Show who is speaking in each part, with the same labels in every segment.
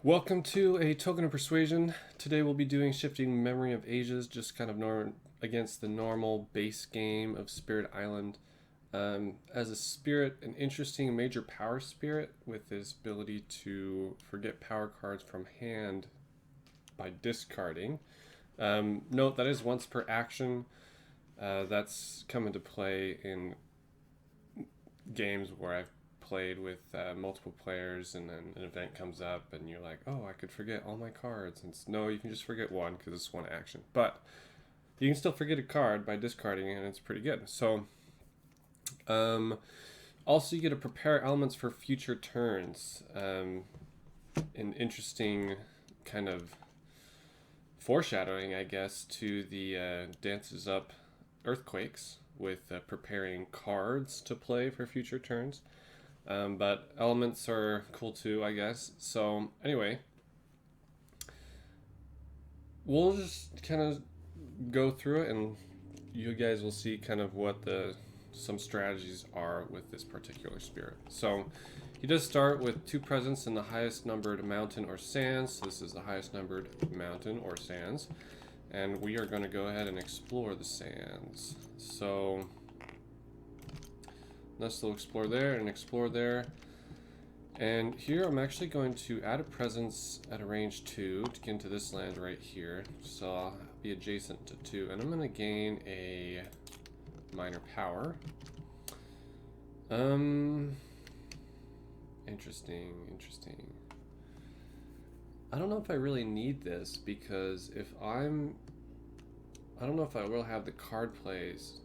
Speaker 1: Welcome to a token of persuasion. Today we'll be doing shifting memory of ages, just kind of against the normal base game of Spirit Island. As a spirit, an interesting major power spirit with his ability to forget power cards from hand by discarding. Note that is once per action. That's come into play in games where I've played with multiple players, and then an event comes up and you're like, oh, I could forget all my cards, and no, you can just forget one because it's one action, but you can still forget a card by discarding it, and it's pretty good. So also you get to prepare elements for future turns. An interesting kind of foreshadowing, I guess, to the Dances Up Earthquakes with preparing cards to play for future turns. But elements are cool too, I guess. So anyway, we'll just kind of go through it, and you guys will see kind of what some strategies are with this particular spirit. So he does start with 2 presents in the highest numbered mountain or sands. So this is the highest numbered mountain or sands, and we are going to go ahead and explore the sands. So let's explore there and explore there. And here I'm actually going to add a presence at a range 2 to get into this land right here. So I'll be adjacent to 2. And I'm going to gain a minor power. Interesting. I don't know if I really need this, because I don't know if I will have the card plays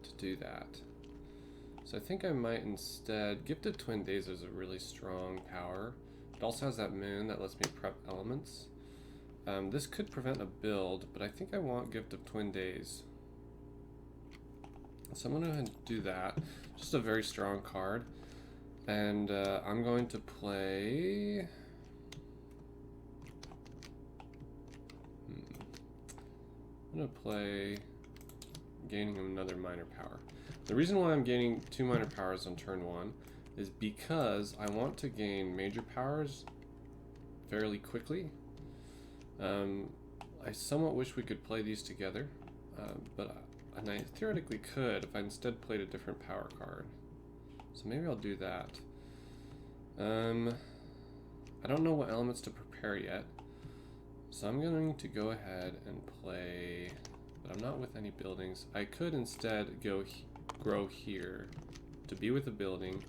Speaker 1: to do that. So I think I might instead... Gift of Twin Days is a really strong power. It also has that moon that lets me prep elements. This could prevent a build, but I think I want Gift of Twin Days. So I'm going to go ahead and do that. Just a very strong card. And I'm going to play... I'm going to play gaining another minor power. The reason why I'm gaining 2 minor powers on turn 1 is because I want to gain major powers fairly quickly. I somewhat wish we could play these together, and I theoretically could if I instead played a different power card. So maybe I'll do that. I don't know what elements to prepare yet, so I'm going to go ahead and play, but I'm not with any buildings. I could instead grow here to be with a building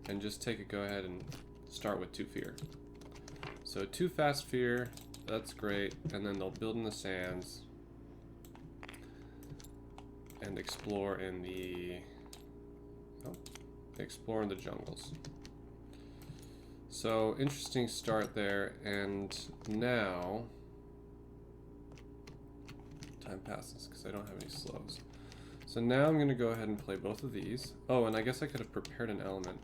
Speaker 1: and just go ahead and start with 2 fear. So 2 fast fear, that's great, and then they'll build in the sands and explore in the jungles. So interesting start there, and now time passes because I don't have any slows. So now I'm going to go ahead and play both of these. Oh, and I guess I could have prepared an element.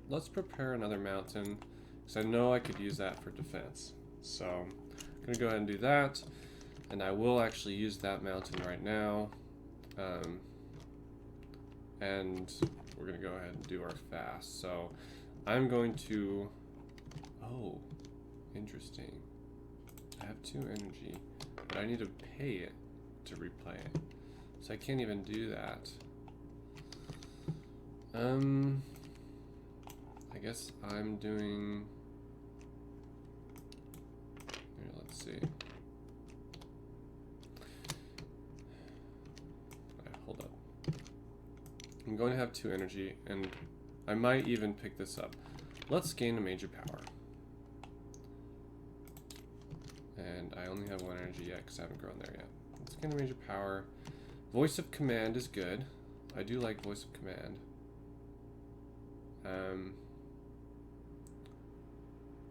Speaker 1: Let's prepare another mountain, because I know I could use that for defense. So I'm going to go ahead and do that, and I will actually use that mountain right now. And we're going to go ahead and do our fast. So I'm going to... Oh, interesting. I have 2 energy, but I need to pay it to replay it. So I can't even do that. I guess I'm doing... Here, let's see. Alright, hold up. I'm going to have 2 energy, and I might even pick this up. Let's gain a major power. And I only have 1 energy yet because I haven't grown there yet. Let's gain a major power. Voice of Command is good. I do like Voice of Command. I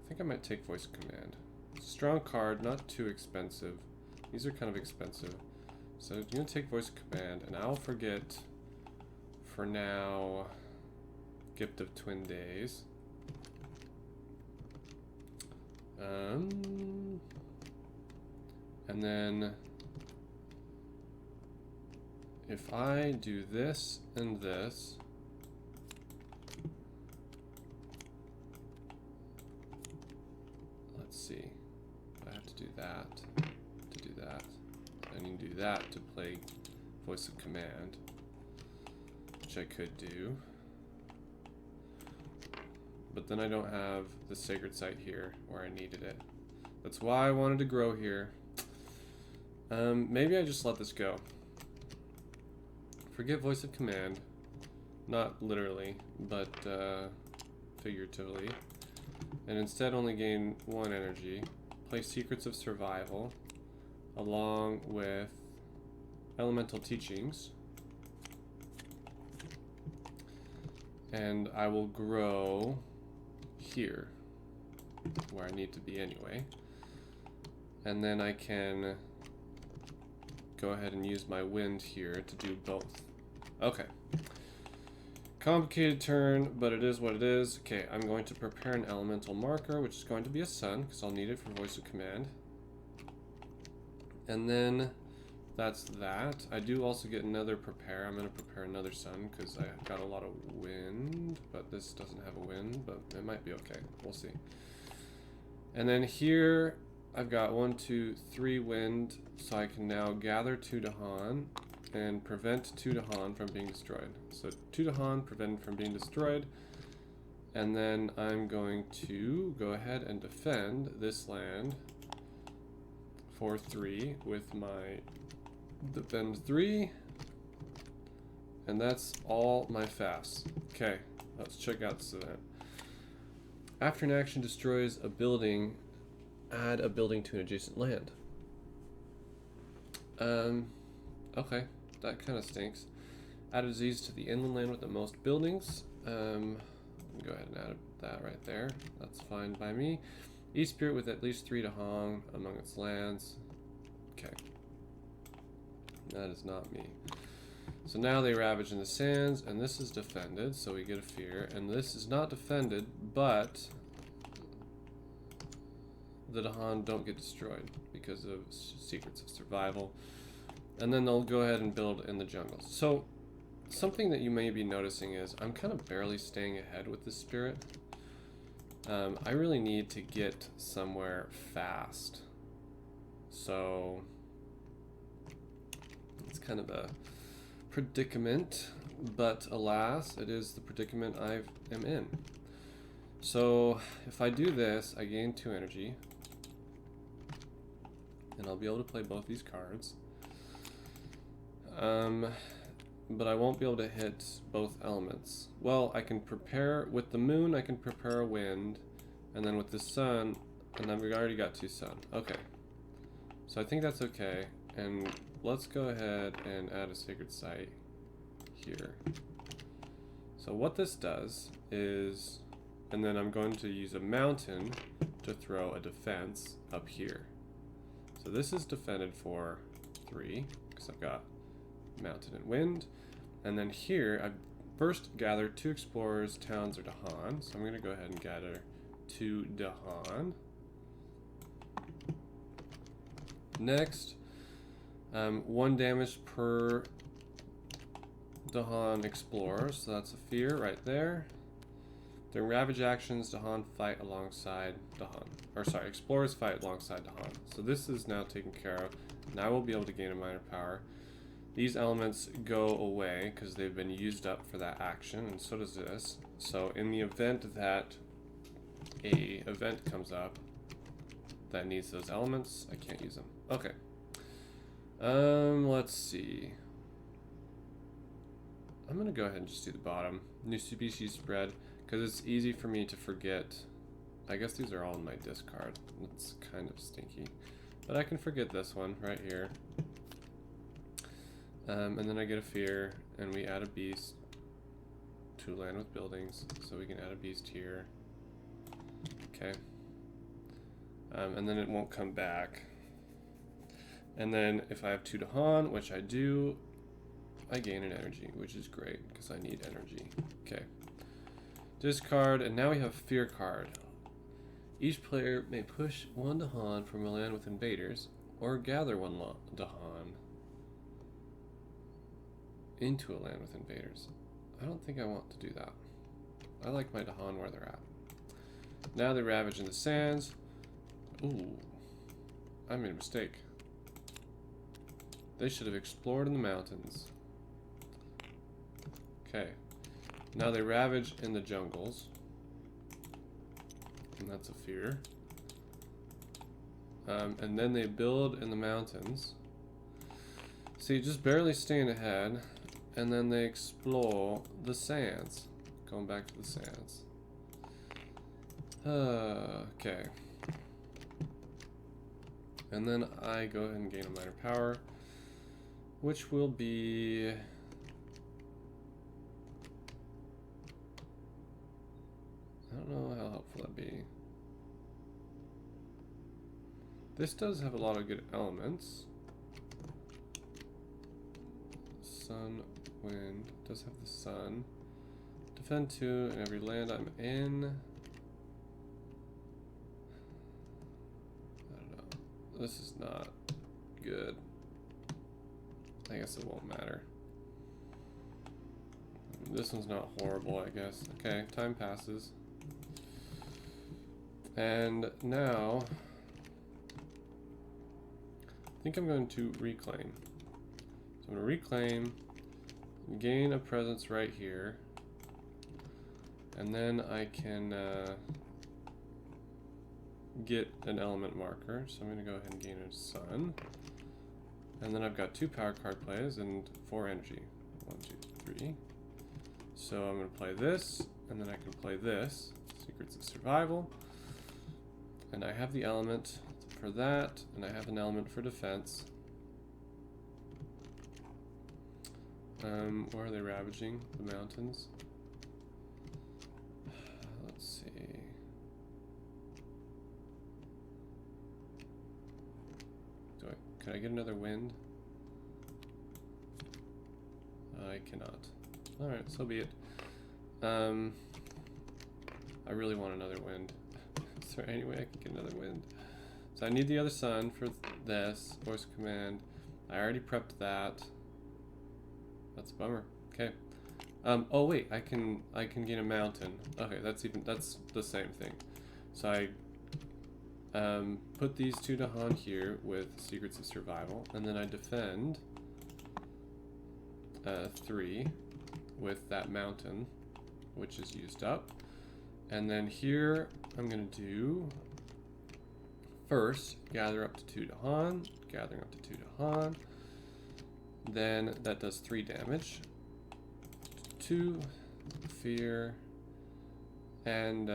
Speaker 1: think I might take Voice of Command. Strong card, not too expensive. These are kind of expensive. So I'm going to take Voice of Command, and I'll forget, for now, Gift of Twin Days. And then if I do this and this, see. I have to do that to do that. I need to do that to play Voice of Command, which I could do. But then I don't have the sacred site here where I needed it. That's why I wanted to grow here. Maybe I just let this go. Forget Voice of Command. Not literally, but figuratively. And instead only gain 1 energy. Play Secrets of Survival along with Elemental Teachings. And I will grow here, where I need to be anyway. And then I can go ahead and use my wind here to do both. Okay. Complicated turn, but it is what it is. Okay, I'm going to prepare an elemental marker, which is going to be a sun, because I'll need it for Voice of Command. And then that's that. I do also get another prepare. I'm going to prepare another sun, because I got a lot of wind, but this doesn't have a wind, but it might be okay. We'll see. And then here, I've got 1, 2, 3 wind, so I can now gather 2 Dahan and prevent 2 Dahan from being destroyed. So 2 Dahan prevented from being destroyed, and then I'm going to go ahead and defend this land for 3 with my defend 3, and that's all my fasts. Okay, let's check out this event. After an action destroys a building, add a building to an adjacent land. Okay, that kind of stinks. Add a disease to the inland land with the most buildings. Go ahead and add that right there. That's fine by me. Each spirit with at least 3 Dahan among its lands. Okay. That is not me. So now they ravage in the sands, and this is defended, so we get a fear. And this is not defended, but the Dahan don't get destroyed because of Secrets of Survival. And then they'll go ahead and build in the jungles. So something that you may be noticing is I'm kind of barely staying ahead with this spirit. I really need to get somewhere fast. So it's kind of a predicament, but alas, it is the predicament I am in. So if I do this, I gain 2 energy, and I'll be able to play both these cards. But I won't be able to hit both elements. Well, I can prepare, with the moon I can prepare a wind, and then with the sun, and then we already got 2 sun. Okay. So I think that's okay, and let's go ahead and add a sacred site here. So what this does is, and then I'm going to use a mountain to throw a defense up here. So this is defended for 3, because I've got mountain and wind. And then here, I first gathered 2 explorers, towns, or Dahan. So I'm going to go ahead and gather 2 Dahan. Next, 1 damage per Dahan explorer, so that's a fear right there. During ravage actions, Dahan fight alongside Dahan. Or sorry, explorers fight alongside Dahan. So this is now taken care of. Now I will be able to gain a minor power. These elements go away because they've been used up for that action, and so does this. So in the event that a event comes up that needs those elements, I can't use them. Okay. Let's see. I'm gonna go ahead and just do the bottom. New species spread, because it's easy for me to forget. I guess these are all in my discard. It's kind of stinky. But I can forget this one right here. And then I get a fear, and we add a beast to land with buildings, so we can add a beast here. Okay. And then it won't come back. And then if I have 2 Dahan, which I do, I gain an energy, which is great, because I need energy. Okay. Discard, and now we have Fear card. Each player may push 1 Dahan from a land with invaders, or gather 1 Dahan into a land with invaders. I don't think I want to do that. I like my Dahan where they're at. Now they ravage in the sands. Ooh, I made a mistake. They should have explored in the mountains. Okay. Now they ravage in the jungles. And that's a fear. And then they build in the mountains. See, just barely staying ahead. And then they explore the sands. Going back to the sands. Okay. And then I go ahead and gain a minor power, which will be... I don't know how helpful that'd be. This does have a lot of good elements. Sun, wind, does have the sun. Defend 2 in every land I'm in. I don't know. This is not good. I guess it won't matter. This one's not horrible, I guess. Okay, time passes. And now, I think I'm going to reclaim. So I'm going to reclaim, gain a presence right here, and then I can get an element marker. So I'm going to go ahead and gain a sun. And then I've got 2 power card plays and 4 energy. 1, 2, 3. So I'm going to play this, and then I can play this. Secrets of Survival. And I have the element for that, and I have an element for defense. Where are they ravaging? The mountains? Let's see. Can I get another wind? I cannot. Alright, so be it. I really want another wind. Is there any way I can get another wind? So I need the other sun for this. Voice command. I already prepped that. That's a bummer. Okay. Oh wait, I can gain a mountain. Okay, that's the same thing. So I put these 2 Dahan here with Secrets of Survival, and then I defend 3 with that mountain, which is used up. And then here I'm gonna do first gather up to 2 Dahan, gathering up to 2 Dahan. Then that does 3 damage. 2 fear, and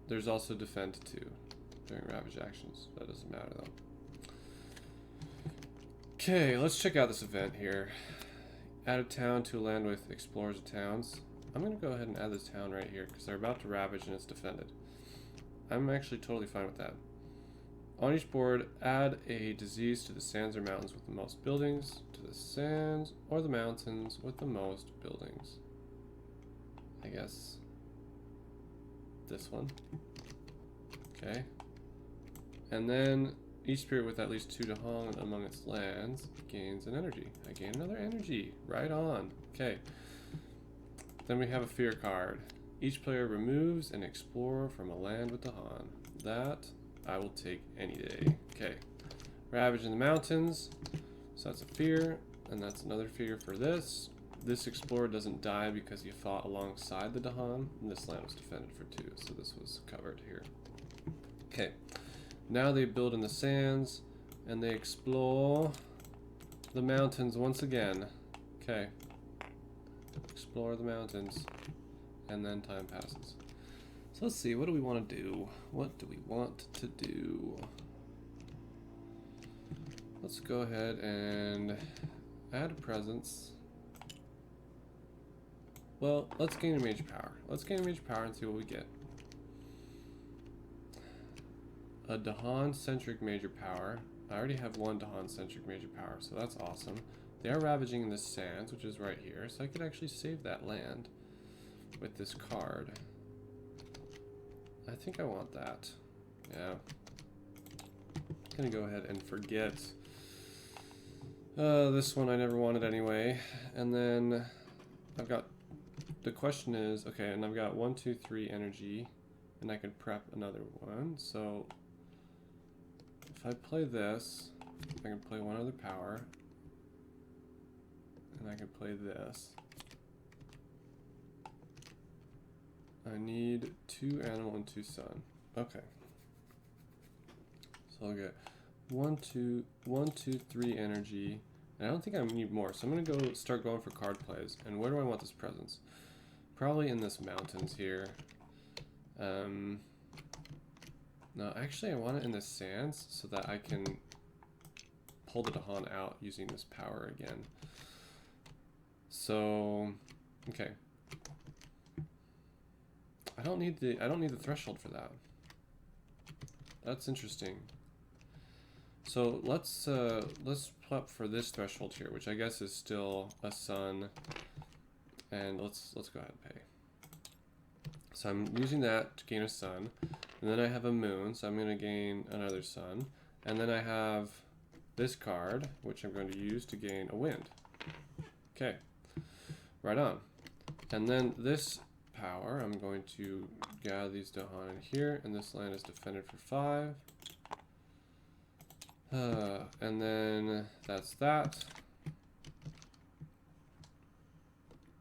Speaker 1: there's also defend 2 during ravage actions. That doesn't matter though. Okay, let's check out this event here. Add a town to a land with explorers of towns. I'm gonna go ahead and add this town right here because they're about to ravage and it's defended. I'm actually totally fine with that. On each board, add a disease to the sands or mountains with the most buildings, to the sands or the mountains with the most buildings. I guess this one. Okay. And then each spirit with at least 2 Dahan among its lands gains an energy. I gain another energy. Right on. Okay. Then we have a fear card. Each player removes an explorer from a land with Dahan. That I will take any day. Okay. Ravage in the mountains. So that's a fear. And that's another fear for this. This explorer doesn't die because he fought alongside the Dahan. And this land was defended for 2. So this was covered here. Okay. Now they build in the sands. And they explore the mountains once again. Okay. Explore the mountains. And then time passes. So let's see, what do we want to do? What do we want to do? Let's go ahead and add a presence. Well, let's gain a major power. Let's gain a major power and see what we get. A Dahan-centric major power. I already have 1 Dahan-centric major power, so that's awesome. They are ravaging in the sands, which is right here, so I could actually save that land with this card. I think I want that. Yeah. I'm gonna go ahead and forget this one I never wanted anyway. And then I've got, the question is, okay, and I've got 1, 2, 3 energy, and I can prep another one. So if I play this, I can play one other power. And I can play this. I need 2 animal and 2 sun. Okay. So I'll get 1, 2, 3 energy. And I don't think I need more, so I'm gonna start going for card plays. And where do I want this presence? Probably in this mountains here. No, actually I want it in the sands so that I can pull the Dahan out using this power again. So, okay. I don't need the threshold for that. That's interesting. So let's plop for this threshold here, which I guess is still a sun, and let's go ahead and pay. So I'm using that to gain a sun, and then I have a moon, so I'm going to gain another sun, and then I have this card, which I'm going to use to gain a wind. Okay, right on. And then this power, I'm going to gather these Dahan in here, and this land is defended for 5. And then that's that.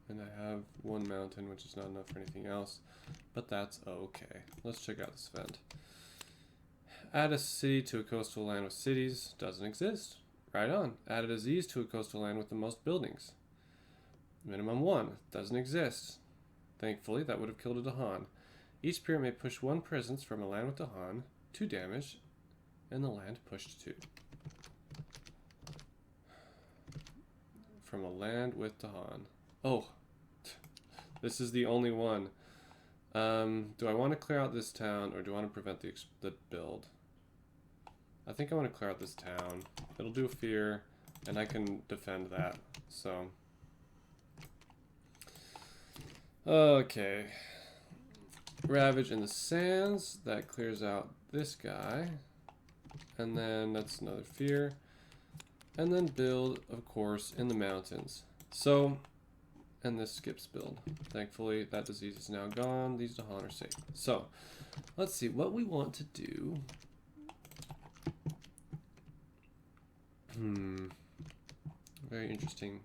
Speaker 1: And I have 1 mountain, which is not enough for anything else, but that's okay. Let's check out this event. Add a city to a coastal land with cities. Doesn't exist. Right on. Add a disease to a coastal land with the most buildings. Minimum 1. Doesn't exist. Thankfully, that would have killed a Dahan. Each spirit may push 1 presence from a land with Dahan, 2 damage, and the land pushed 2. From a land with Dahan. Oh, this is the only one. Do I want to clear out this town, or do I want to prevent the build? I think I want to clear out this town. It'll do a fear, and I can defend that, so. Okay. Ravage in the sands. That clears out this guy. And then that's another fear. And then build, of course, in the mountains. So, and this skips build. Thankfully, that disease is now gone. These Dahan are safe. So, let's see what we want to do. Very interesting.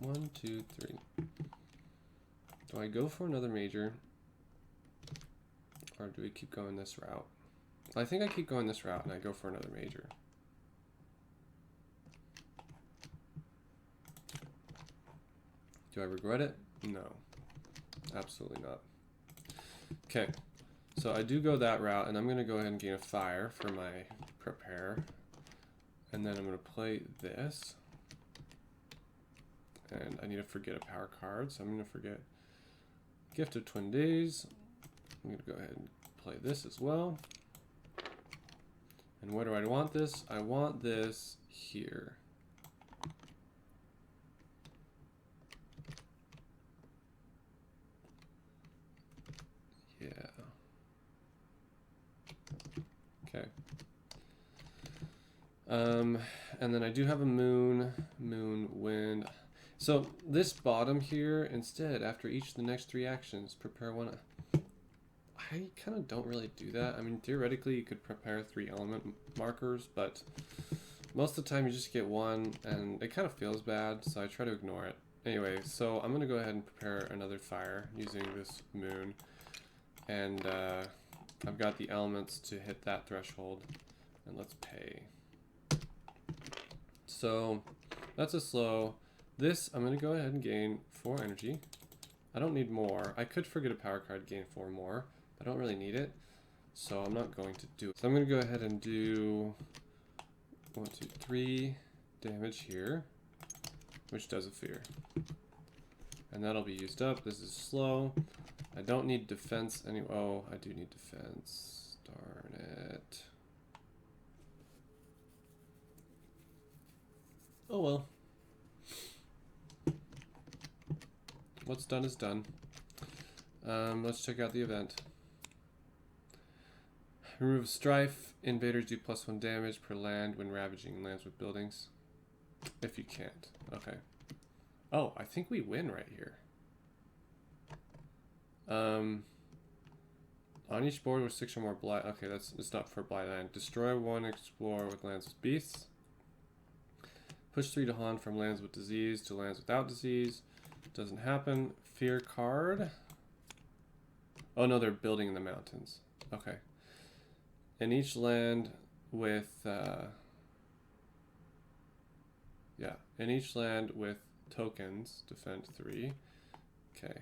Speaker 1: 1, 2, 3. Do I go for another major? Or do we keep going this route? I think I keep going this route and I go for another major. Do I regret it? No. Absolutely not. Okay. So I do go that route, and I'm going to go ahead and gain a fire for my prepare. And then I'm going to play this. And I need to forget a power card, so I'm going to forget Gift of Twin Days. I'm going to go ahead and play this as well. And where do I want this? I want this here. Yeah. Okay. And then I do have a moon, wind. So this bottom here, instead, after each of the next 3 actions, prepare 1. I kind of don't really do that. I mean, theoretically, you could prepare 3 element markers, but most of the time you just get 1, and it kind of feels bad, so I try to ignore it. Anyway, so I'm going to go ahead and prepare another fire using this moon, and I've got the elements to hit that threshold, and let's pay. So that's a slow. This, I'm going to go ahead and gain 4 energy. I don't need more. I could forget a power card, gain 4 more. I don't really need it, so I'm not going to do it. So I'm going to go ahead and do 1, 2, 3 damage here, which does a fear. And that'll be used up. This is slow. I don't need defense any. Oh, I do need defense. Darn it. Oh well. What's done is done. Let's check out the event. Remove strife. Invaders do +1 damage per land when ravaging lands with buildings. If you can't. Okay. Oh, I think we win right here. On each board with 6 or more blight. Okay, it's not for blight land. Destroy 1 explorer with lands with beasts. Push 3 to hunt from lands with disease to lands without disease. Doesn't happen. Fear card. Oh no, they're building in the mountains. Okay. And each land with in each land with tokens, defend 3. Okay.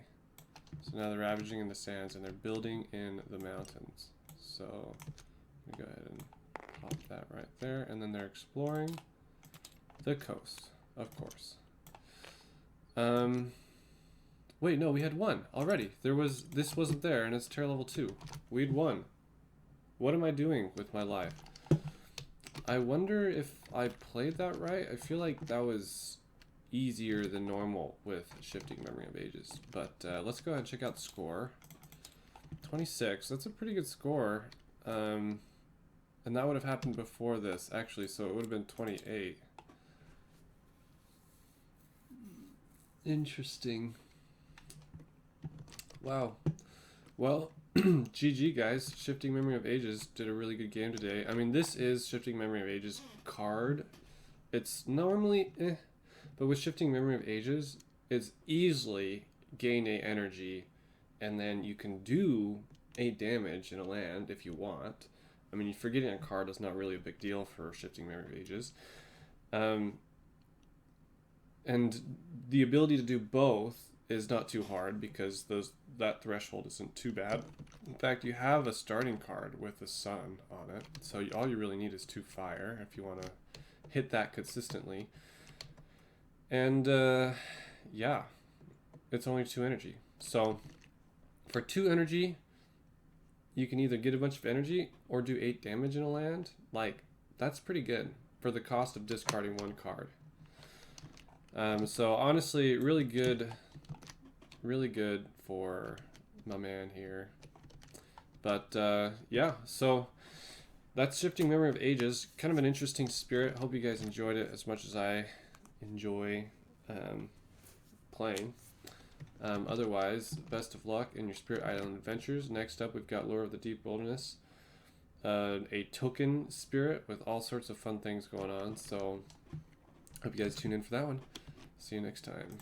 Speaker 1: So now they're ravaging in the sands and they're building in the mountains. So I'm gonna go ahead and pop that right there, and then they're exploring the coast, of course. Wait, no, we had 1 already. This wasn't there, and it's tier level 2. We'd won. What am I doing with my life? I wonder if I played that right. I feel like that was easier than normal with Shifting Memory of Ages. But let's go ahead and check out the score. 26. That's a pretty good score. And that would have happened before this, actually, so it would have been 28. Interesting. Wow. Well, GG guys. Shifting Memory of Ages did a really good game today. I mean, this is Shifting Memory of Ages card. It's normally but with Shifting Memory of Ages, it's easily gain 8 energy, and then you can do 8 damage in a land if you want. I mean, forgetting a card is not really a big deal for Shifting Memory of Ages. And the ability to do both is not too hard because that threshold isn't too bad. In fact, you have a starting card with the sun on it, so all you really need is 2 fire if you want to hit that consistently. And yeah, it's only 2 energy. So for 2 energy, you can either get a bunch of energy or do 8 damage in a land. Like, that's pretty good for the cost of discarding 1 card. So honestly, really good for my man here. But yeah, so that's Shifting Memory of Ages. Kind of an interesting spirit. Hope you guys enjoyed it as much as I enjoy playing. Otherwise, best of luck in your Spirit Island adventures. Next up, we've got Lure of the Deep Wilderness, a token spirit with all sorts of fun things going on. So hope you guys tune in for that one. See you next time.